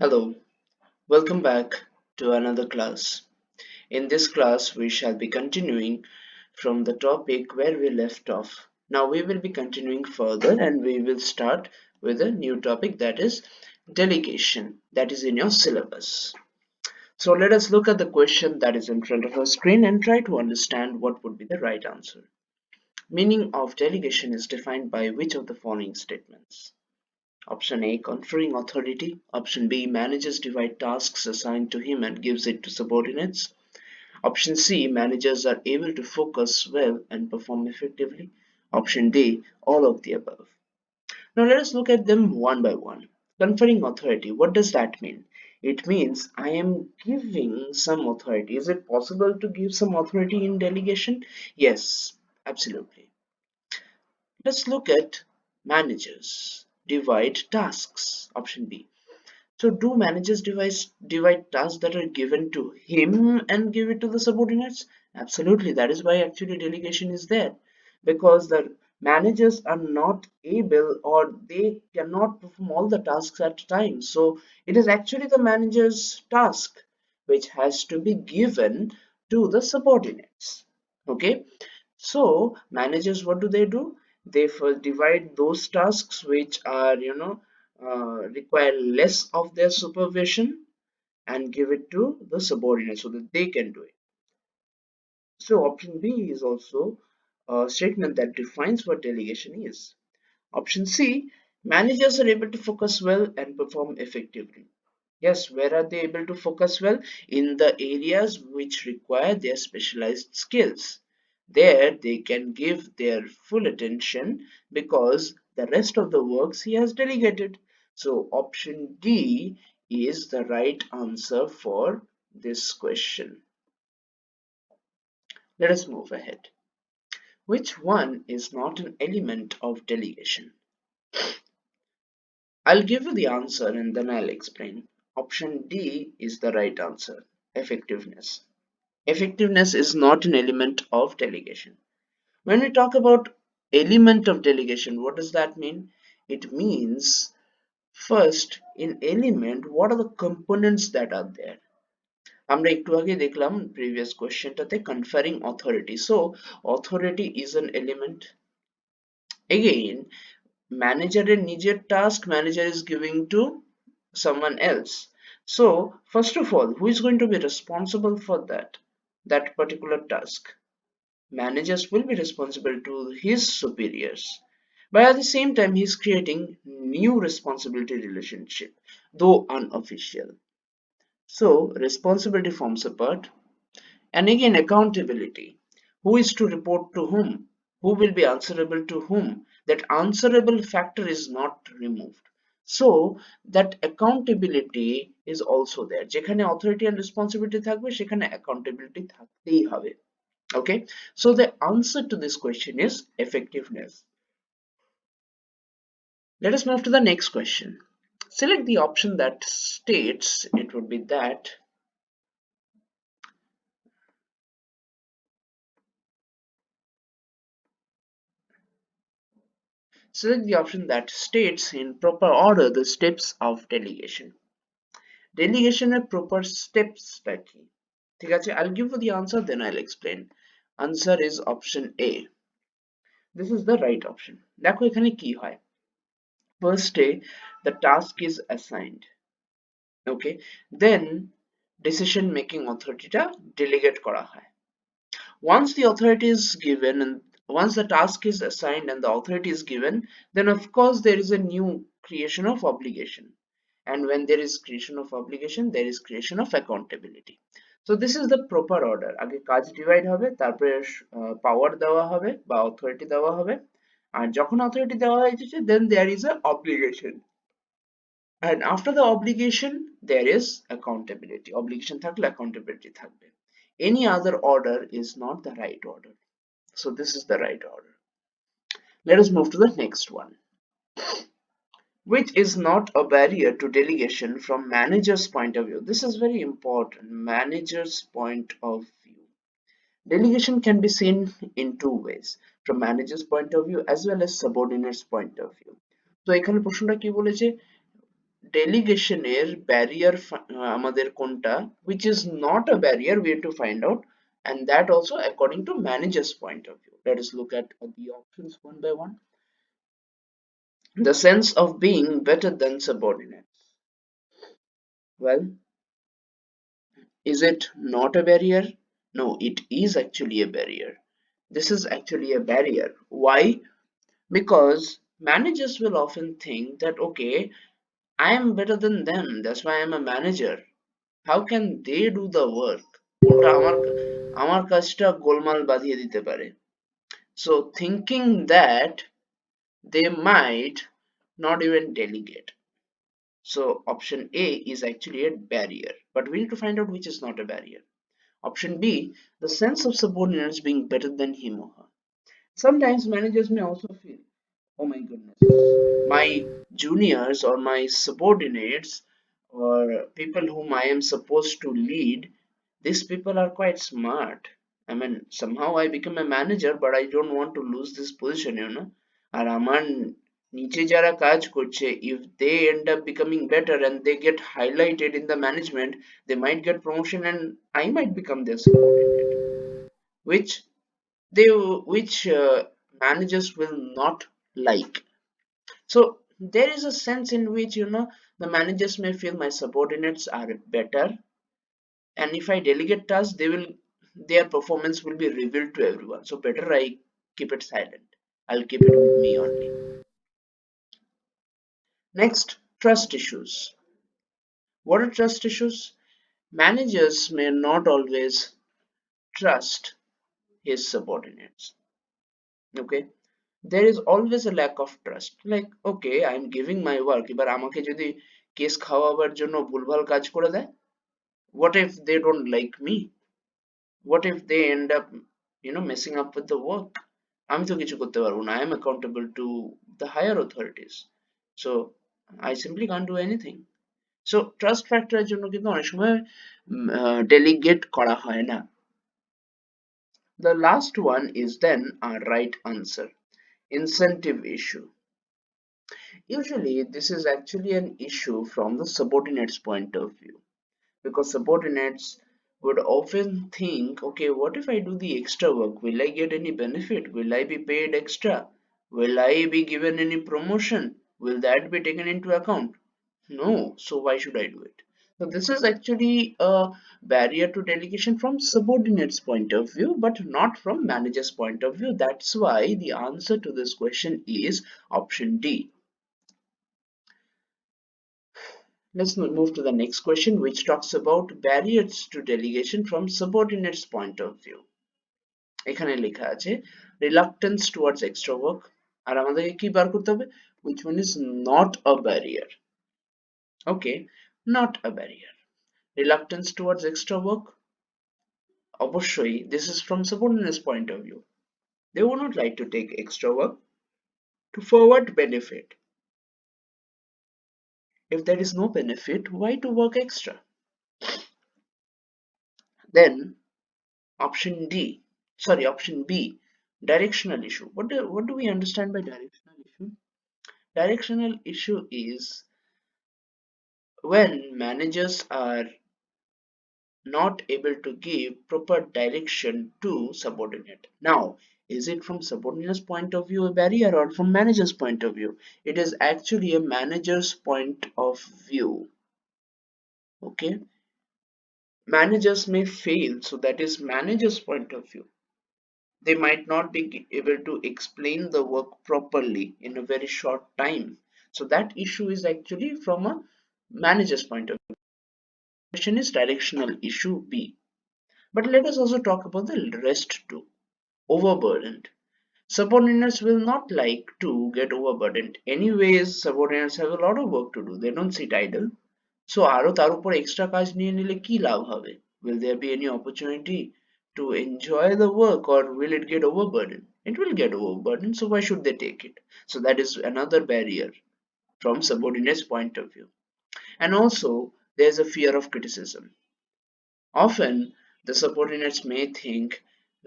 Hello, welcome back to another class. In this class, we shall be continuing from the topic where we left off. Now, we will be continuing further and we will start with a new topic, that is delegation, that is in your syllabus. So, let us look at the question that is in front of our screen and try to understand what would be the right answer. Meaning of delegation is defined by which of the following statements? Option A, conferring authority. Option B, managers divide tasks assigned to him and gives it to subordinates. Option C, managers are able to focus well and perform effectively. Option D, all of the above. Now let us look at them one by one. Conferring authority, what does that mean? It means I am giving some authority. Is it possible to give some authority in delegation? Yes, absolutely. Let's look at managers. Divide tasks. Option B. So do managers divide tasks that are given to him and give it to the subordinates? Absolutely. That is why actually delegation is there. Because the managers are not able or they cannot perform all the tasks at a time. So it is actually the manager's task which has to be given to the subordinates. Okay. So managers, what do? They first divide those tasks which are, require less of their supervision and give it to the subordinates so that they can do it. So option B is also a statement that defines what delegation is. Option C, managers are able to focus well and perform effectively. Yes, where are they able to focus well? In the areas which require their specialized skills. There they can give their full attention because the rest of the works he has delegated. So option D is the right answer for this question. Let us move ahead. Which one is not an element of delegation? I'll give you the answer and then I'll explain. Option D is the right answer. Effectiveness. Effectiveness is not an element of delegation. When we talk about element of delegation, what does that mean? It means first in element, what are the components that are there? আমরা একটু আগে দেখলাম previous questionটাতে conferring authority. So authority is an element. Again, manager নিজের task manager is giving to someone else. So first of all, who is going to be responsible for that particular task? Managers will be responsible to his superiors, but at the same time he's creating new responsibility relationship, though unofficial. So responsibility forms a part, and again accountability. Who is to report to whom? Who will be answerable to whom? That answerable factor is not removed. So that accountability is also there. যেখানে authority and responsibility থাকবে সেখানে accountability থাকতেই হবে. Okay, so the answer to this question is effectiveness. Let us move to the next question. Select the option that states, it would be that select the option that states in proper order the steps of delegation. Delegation এর proper steps টা কি? ঠিক আছে, I'll give you the answer then I'll explain. Answer is option A. This is the right option. দেখো এখানে কি হয়? First day the task is assigned. Okay, then decision making authority টা delegate করা হয়. Once the authority is given and once the task is assigned and the authority is given, then of course there is a new creation of obligation, and when there is creation of obligation there is creation of accountability. So this is the proper order. আগে কাজ divide হবে, তারপরে পাওয়ার দেওয়া হবে বা authority দেওয়া হবে, আর যখন অথরিটি দেওয়া হয়েছে then there is a obligation, and after the obligation there is accountability. Obligation থাকলে accountability থাকবে. Any other order is not the right order. So this is the right order. Let us move to the next one. Which is not a barrier to delegation from manager's point of view? This is very important. Manager's point of view. Delegation can be seen in two ways, from manager's point of view as well as subordinates point of view. So এখানে প্রশ্নটা কি বলেছে? ডেলিগেশনের barrier আমাদের কোনটা, which is not a barrier, we have to find out, and that also according to manager's point of view. Let us look at the options one by one. The sense of being better than subordinates. Well, is it not a barrier? No, it is actually a barrier. This is actually a barrier. Why? Because managers will often think that, okay, I am better than them, that's why I'm a manager. How can they do the work? উল্টা আমার কাজটা গোলমাল বাঁধিয়ে দিতে পারে. So thinking that, they might not even delegate. So option A is actually a barrier, but we need to find out which is not a barrier. Option B, the sense of subordinates being better than him or her. Sometimes managers may also feel, oh my goodness, my juniors or my subordinates or people whom I am supposed to lead, these people are quite smart. I mean, somehow I become a manager, but I don't want to lose this position. আর আমার নিচে যারা কাজ করছে, if they end up becoming better and they get highlighted in the management, they might get promotion and I might become their subordinate, which they which managers will not like. So there is a sense in which the managers may feel my subordinates are better, and if I delegate tasks, their performance will be revealed to everyone. So better I keep it silent. I'll keep it with me only. Next, trust issues. What are trust issues? Managers may not always trust his subordinates. Okay, there is always a lack of trust. Like, okay, I'm giving my work, এবার আমাকে যদি case খাওয়াবার জন্য ভুলভাল কাজ করে দেয়, what if they don't like me? What if they end up messing up with the work? আমি তো কিছু করতে পারবো না. I am accountable to the higher authorities, so I simply can't do anything. So trust factor এর জন্য কিন্তু অনেক সময় delegate করা হয় না. The last one is then a right answer. Incentive issue. Usually this is actually an issue from the subordinates point of view, because subordinates would often think, okay, what if I do the extra work? Will I get any benefit? Will I be paid extra? Will I be given any promotion? Will that be taken into account? No, so why should I do it? So this is actually a barrier to delegation from subordinates point of view, but not from managers point of view. That's why the answer to this question is option D. Let's move to the next question, which talks about barriers to delegation from subordinates point of view. এখানে লেখা আছে reluctance towards extra work, আর আমাদেরকে কি বার করতে হবে, which one is not a barrier. Okay, not a barrier. Reluctance towards extra work, অবশ্যই this is from subordinates point of view. They would not like to take extra work to forward benefit. If there is no benefit, why to work extra? Then option B, directional issue. What do we understand by directional issue? Directional issue is when managers are not able to give proper direction to subordinate. Now, is it from subordinate's point of view a barrier or from manager's point of view? It is actually a manager's point of view. Okay, managers may fail, so that is manager's point of view. They might not be able to explain the work properly in a very short time. So that issue is actually from a manager's point of view. The question is directional issue B. But let us also talk about the rest too. Overburdened. Subordinates will not like to get overburdened. Anyways, subordinates have a lot of work to do. They don't sit idle. So আরো তার উপর extra কাজ নিয়ে নিলে কি লাভ হবে? Will there be any opportunity to enjoy the work, or will it get overburdened? It will get overburdened, so why should they take it? So that is another barrier from subordinates' point of view. And also there's a fear of criticism. Often the subordinates may think,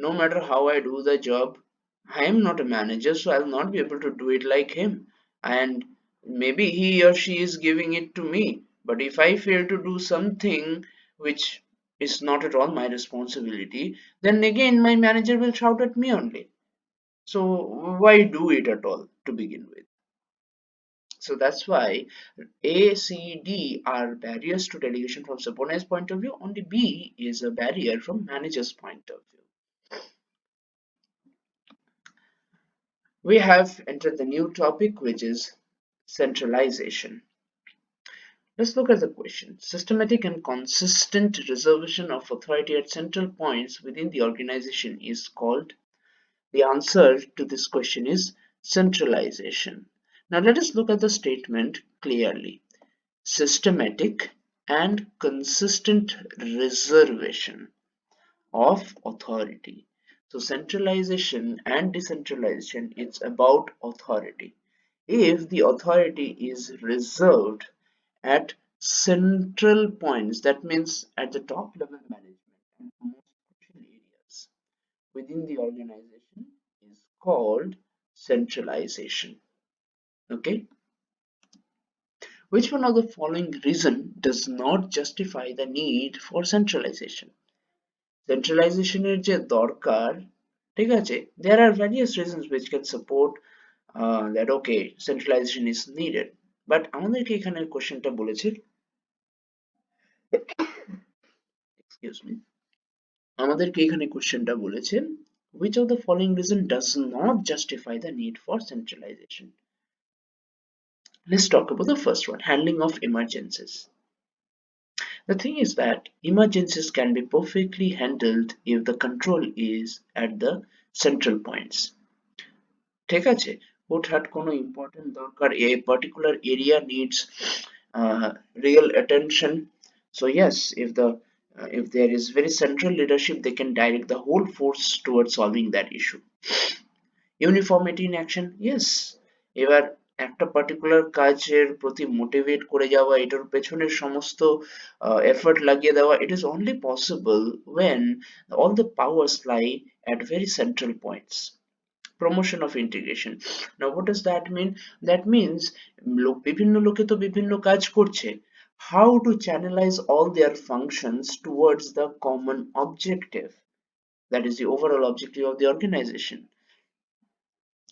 no matter how I do the job, I am not a manager, so I'll not be able to do it like him. And maybe he or she is giving it to me, but if I fail to do something which is not at all my responsibility, then again my manager will shout at me only. So why do it at all to begin with? So that's why A, C, D are barriers to delegation from subordinate's point of view. Only B is a barrier from manager's point of view. We have entered the new topic, which is centralization. Let's look at the question. Systematic and consistent reservation of authority at central points within the organization is called. The answer to this question is centralization. Now let us look at the statement clearly. Systematic and consistent reservation of authority. So centralization and decentralization, it's about authority. If the authority is reserved at central points, that means at the top level management and most crucial areas within the organization, is called centralization. Okay, which one of the following reason does not justify the need for centralization? Centralizationের যে দরকার, ঠিক আছে, there are various reasons which can support that okay, centralization is needed, but আমাদেরকে এখানে কোশ্চেনটা বলেছে, excuse me, আমাদেরকে এখানে কোশ্চেনটা বলেছে which of the following reason does not justify the need for centralization. Let's talk about the first one, handling of emergencies. The thing is that emergencies can be perfectly handled if the control is at the central points. ঠিক আছে, হুটহাট কোনো important দরকার, a particular area needs real attention. So yes, if there is very central leadership, they can direct the whole force towards solving that issue. Uniformity in action, yes, এবার একটা particular কাজের প্রতি motivate করে যাওয়া, এটার পেছনে সমস্ত এফর্ট লাগিয়ে দেওয়া, it is only possible when all the powers lie at very central points. Promotion of integration. Now what does that mean? That means বিভিন্ন লোকে তো বিভিন্ন কাজ করছে, how to channelize all their functions towards the common objective, that is the overall objective of the organization.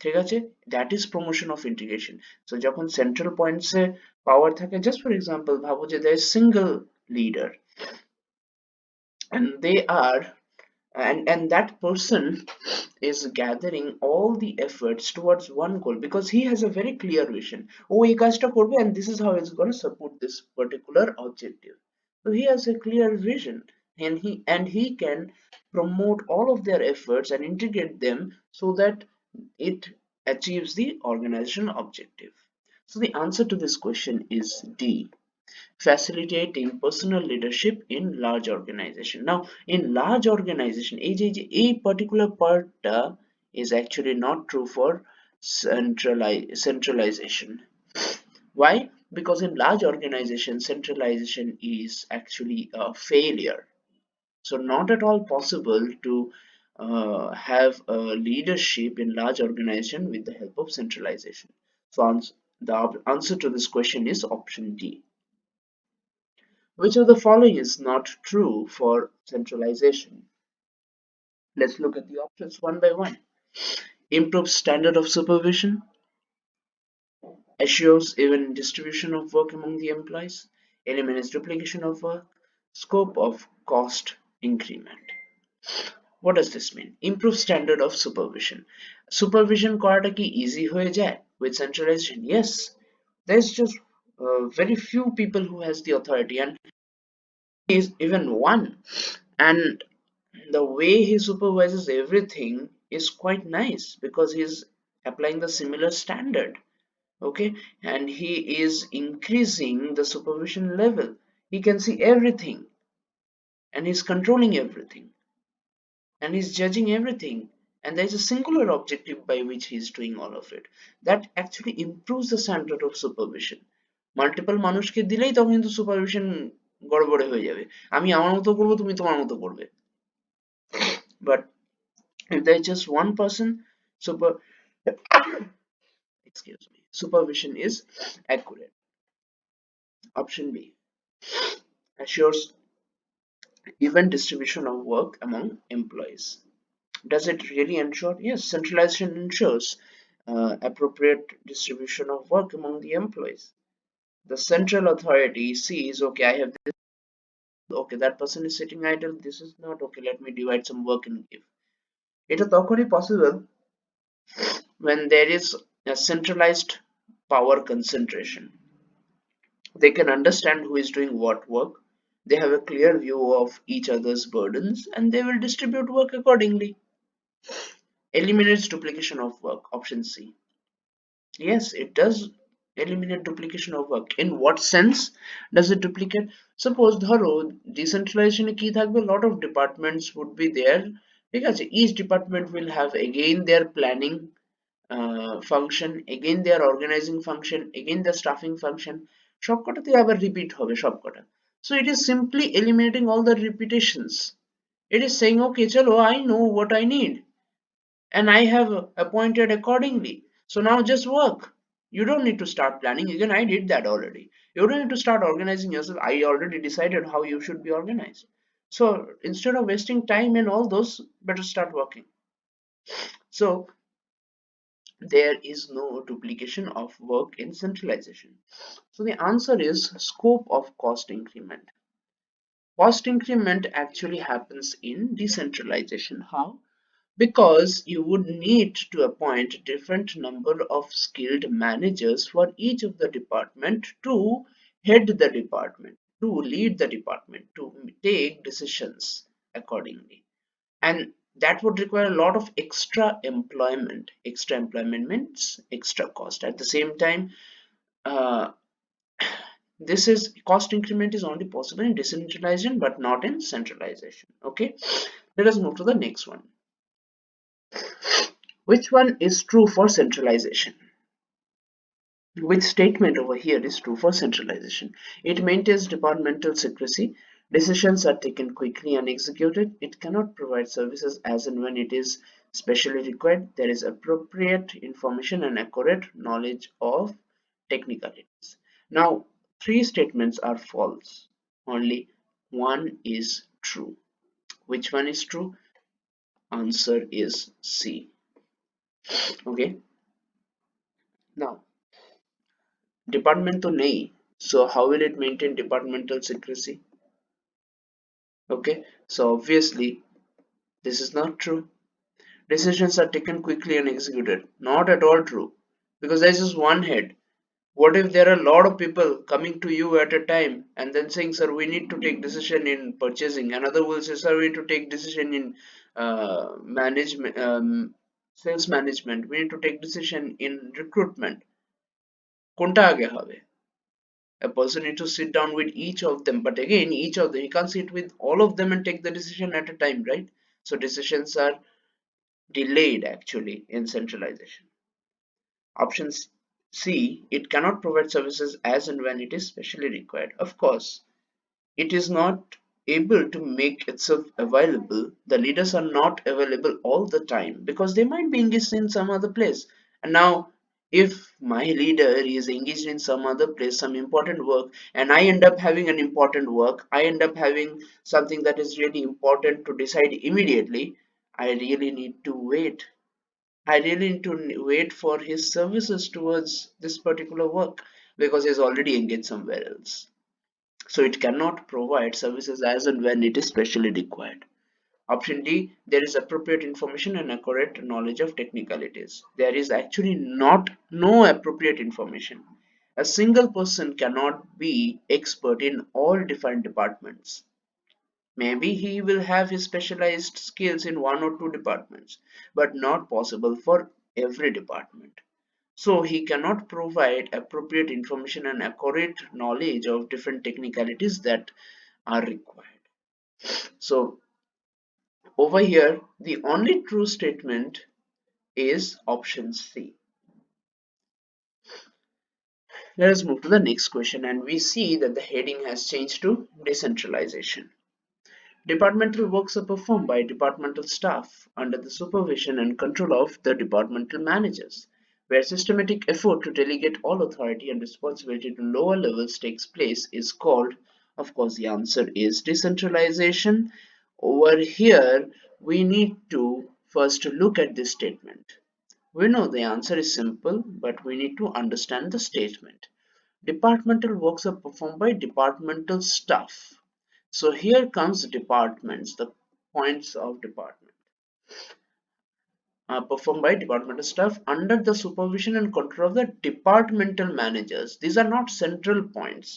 ঠিক আছে, that is promotion of integration. So যখন central points এ power থাকে, just for example ভাবো যে there is single leader and they are and that person is gathering all the efforts towards one goal because he has a very clear vision. Oh, এই কাজটা করবে and this is how it's going to support this particular objective. So he has a clear vision and he can promote all of their efforts and integrate them so that it achieves the organizational objective. So the answer to this question is D, facilitating personal leadership in large organization. Now in large organization, a particular part is actually not true for centralization. Why? Because in large organization, centralization is actually a failure. So not at all possible to have a leadership in large organization with the help of centralization. So the answer to this question is option D. Which of the following is not true for centralization? Let's look at the options one by one. Improves standard of supervision, assures even distribution of work among the employees, eliminates duplication of work, scope of cost increment. What does this mean? Improve standard of supervision. Supervision করাটা কি easy হয়ে যায় with centralization? Yes. There's just very few people who has the authority and he is even one, and the way he supervises everything is quite nice because he's applying the similar standard. Okay, and he is increasing the supervision level. He can see everything and he's controlling everything and he's judging everything, and there's a singular objective by which he's doing all of it. That actually improves the standard of supervision. Multiple মানুষকে দিলেই তখন কিন্তু supervision গড়বড়ে হয়ে যাবে, আমি আমার মতো করবো, তুমি তোমার মতো করবে, but if there's just one person, super excuse me, supervision is accurate. Option B assures even distribution of work among employees. Does it really ensure? Yes, centralization ensures appropriate distribution of work among the employees. The central authority sees, okay, I have this, okay, that person is sitting idle, this is not okay, let me divide some work and give. It is only possible when there is a centralized power concentration. They can understand who is doing what work, they have a clear view of each other's burdens, and they will distribute work accordingly. Eliminates duplication of work. Option C. Yes, it does eliminate duplication of work. In what sense does it duplicate? Suppose ধরো decentralization কি থাকবে, a lot of departments would be there, ঠিক আছে, each department will have again their planning function, again their organizing function, again the staffing function, সবকটাতে আবার repeat হবে সবকটা. So it is simply eliminating all the repetitions. It is saying, okay, chalo, I know what I need and I have appointed accordingly. So now just work. You don't need to start planning. Again, I did that already. You don't need to start organizing yourself. I already decided how you should be organized. So instead of wasting time and all those, better start working. So there is no duplication of work in centralization. So the answer is scope of cost increment. Cost increment actually happens in decentralization. How? Because you would need to appoint different number of skilled managers for each of the department to head the department, to lead the department, to take decisions accordingly. And that would require a lot of extra employment. Extra employment means extra cost. At the same time, uh, this is cost increment is only possible in decentralization but not in centralization. Okay, let us move to the next one. Which one is true for centralization? Which statement over here is true for centralization? It maintains departmental secrecy. Decisions are taken quickly and executed. It cannot provide services as and when it is specially required. There is appropriate information and accurate knowledge of technicalities. Now, three statements are false. Only one is true. Which one is true? Answer is C. Okay. Now, department to nahi, so how will it maintain departmental secrecy? Okay, so obviously this is not true. Decisions are taken quickly and executed. Not at all true, because there's just one head. What if there are a lot of people coming to you at a time and then saying, sir, we need to take decision in purchasing. Another will say, sir, we need to take decision in management, sales management. We need to take decision in recruitment. কোনটা আগে হবে? A person needs to sit down with each of them, but again each of them, you can't sit with all of them and take the decision at a time, right? So decisions are delayed actually in centralization. Option C, it cannot provide services as and when it is specially required. Of course, it is not able to make itself available. The leaders are not available all the time because they might be engaged in some other place. And now, if my leader is engaged in some other place, some important work, and I end up having an important work, I end up having something that is really important to decide immediately, I really need to wait. I really need to wait for his services towards this particular work because he's already engaged somewhere else. So it cannot provide services as and when it is specially required. Option D, there is appropriate information and accurate knowledge of technicalities. There is actually not no appropriate information. A single person cannot be expert in all different departments. Maybe he will have his specialized skills in one or two departments, but not possible for every department. So he cannot provide appropriate information and accurate knowledge of different technicalities that are required. So over here, the only true statement is option C. Let us move to the next question, and we see that the heading has changed to decentralization. Departmental works are performed by departmental staff under the supervision and control of the departmental managers. Where systematic effort to delegate all authority and responsibility to lower levels takes place is called, of course, the answer is decentralization. Over here, we need to first look at this statement. We know the answer is simple, but we need to understand the statement. Departmental works are performed by departmental staff. So here comes departments, the points of department performed by departmental staff under the supervision and control of the departmental managers. These are not central points.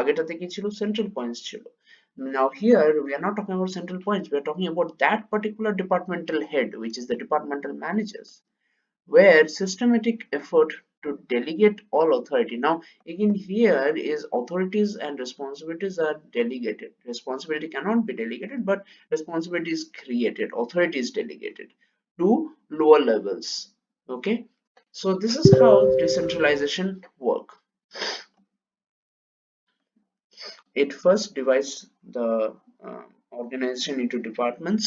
আগেটাতে কি ছিল? Central points ছিল. Now here we are not talking about central points. We are talking about that particular departmental head, which is the departmental managers, where systematic effort to delegate all authority. Now again here is authorities and responsibilities are delegated. Responsibility cannot be delegated, but responsibility is created, authority is delegated to lower levels. Okay, so this is how decentralization work. It first divides the organization into departments.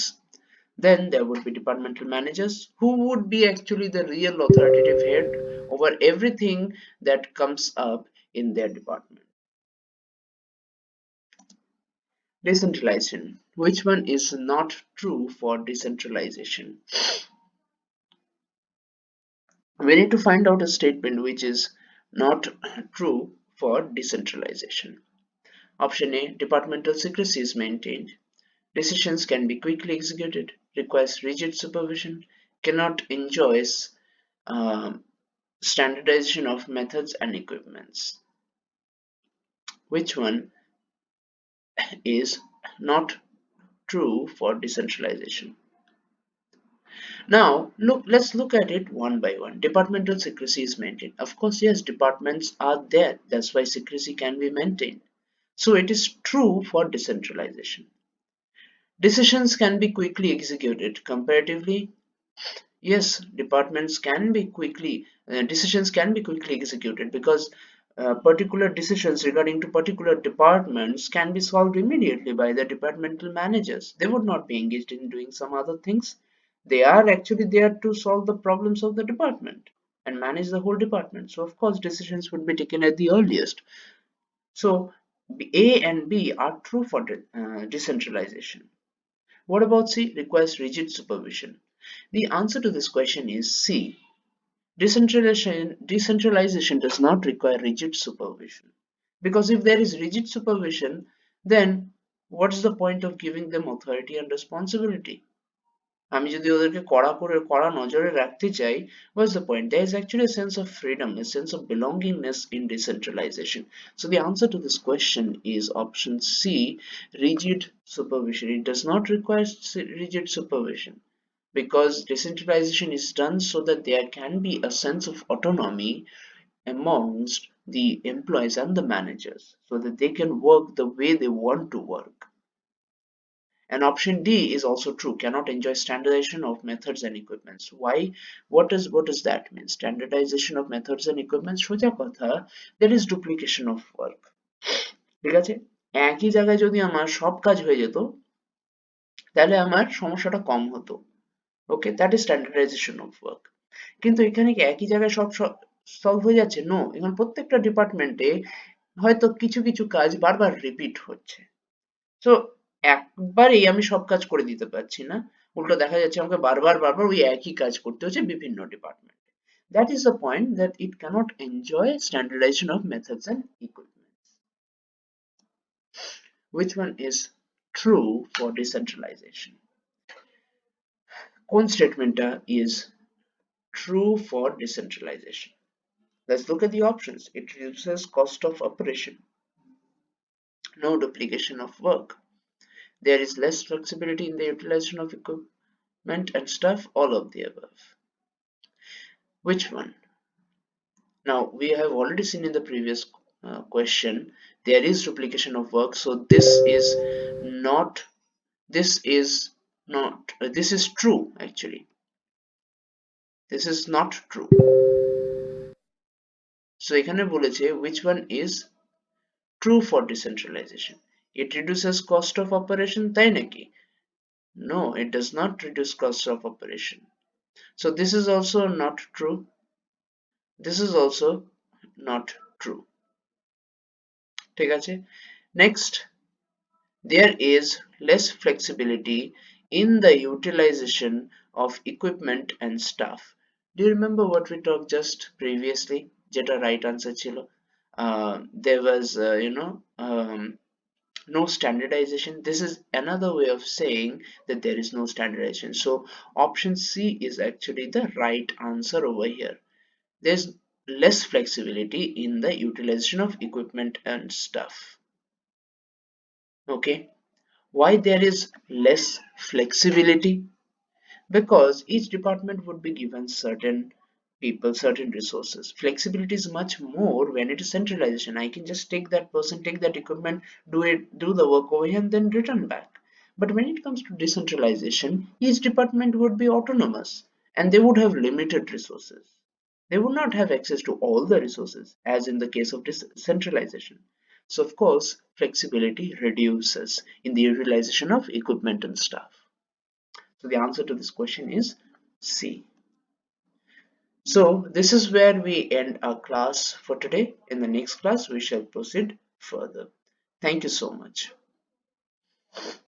Then there would be departmental managers who would be actually the real authoritative head over everything that comes up in their department. Decentralization. Which one is not true for decentralization? We need to find out a statement which is not true for decentralization. Option A, departmental secrecy is maintained. Decisions can be quickly executed, requires rigid supervision, cannot enjoy um, standardization of methods and equipments. Which one is not true for decentralization? Now, let's look at it one by one. Departmental secrecy is maintained. Of course, yes, departments are there. That's why secrecy can be maintained. So it is true for decentralization. Decisions can be quickly executed. Comparatively, yes, decisions can be quickly executed because particular decisions regarding to particular departments can be solved immediately by the departmental managers. They would not be engaged in doing some other things. They are actually there to solve the problems of the department and manage the whole department. So of course decisions would be taken at the earliest. So A and B are true for decentralization. What about C? Requires rigid supervision. The answer to this question is C. Decentralization does not require rigid supervision. Because if there is rigid supervision, then what is the point of giving them authority and responsibility? আমি যদি ওদেরকে কড়া নজরে রাখতে চাই, what's the point? There is actually a sense of freedom, a sense of belongingness in decentralization. So the answer to this question is option C, rigid supervision. It does not require rigid supervision because decentralization is done so that there can be a sense of autonomy amongst the employees and the managers so that they can work the way they want to work. And option D is also true, cannot enjoy standardization of methods and equipments. Why? What does that mean? Standardization of methods and equipments, সোজা কথা, there is duplication of work. ঠিক আছে, একই জায়গায় যদি আমার সব কাজ হয়ে যেত তাহলে আমার সমস্যাটা কম হতো। Okay, that is standardisation of work. কিন্তু এখানে কি একই জায়গায় সব সলভ হয়ে যাচ্ছে? নো, এখানে প্রত্যেকটা ডিপার্টমেন্টে হয়তো কিছু কিছু কাজ বারবার রিপিট হচ্ছে। সো একবারেই আমি সব কাজ করে দিতে পারছি না, উল্টো দেখা যাচ্ছে আমাকে বারবার বারবার ওই একই কাজ করতে হচ্ছে বিভিন্ন ডিপার্টমেন্টে। That is the point, that it cannot enjoy standardization of methods and equipment. Which one is true for decentralization? কোন স্টেটমেন্টটা is true for decentralization? Let's look at the options. It reduces cost of operation, no duplication of work, there is less flexibility in the utilization of equipment and stuff, all of the above. Which one? Now we have already seen in the previous question there is duplication of work, so not this is not this is true. Actually this is not true. So এখানে বলেছে which one is true for decentralization. It reduces cost of operation, তাই নাকি? No, it does not reduce cost of operation. So this is also not true. This is also not true. ঠিক আছে? Next, there is less flexibility in the utilization of equipment and staff. Do you remember what we talked just previously? যেটা right answer ছিল. There was, no standardization. This is another way of saying that there is no standardization. So option C is actually the right answer over here. There's less flexibility in the utilization of equipment and stuff. Okay, why there is less flexibility? Because each department would be given certain people, certain resources. Flexibility is much more when it is centralization. I can just take that person, take that equipment, do the work over here and then return back. But when it comes to decentralization, each department would be autonomous and they would have limited resources. They would not have access to all the resources as in the case of decentralization. So of course, flexibility reduces in the utilization of equipment and stuff. So the answer to this question is C. So this is where we end our class for today. In the next class, we shall proceed further. Thank you so much.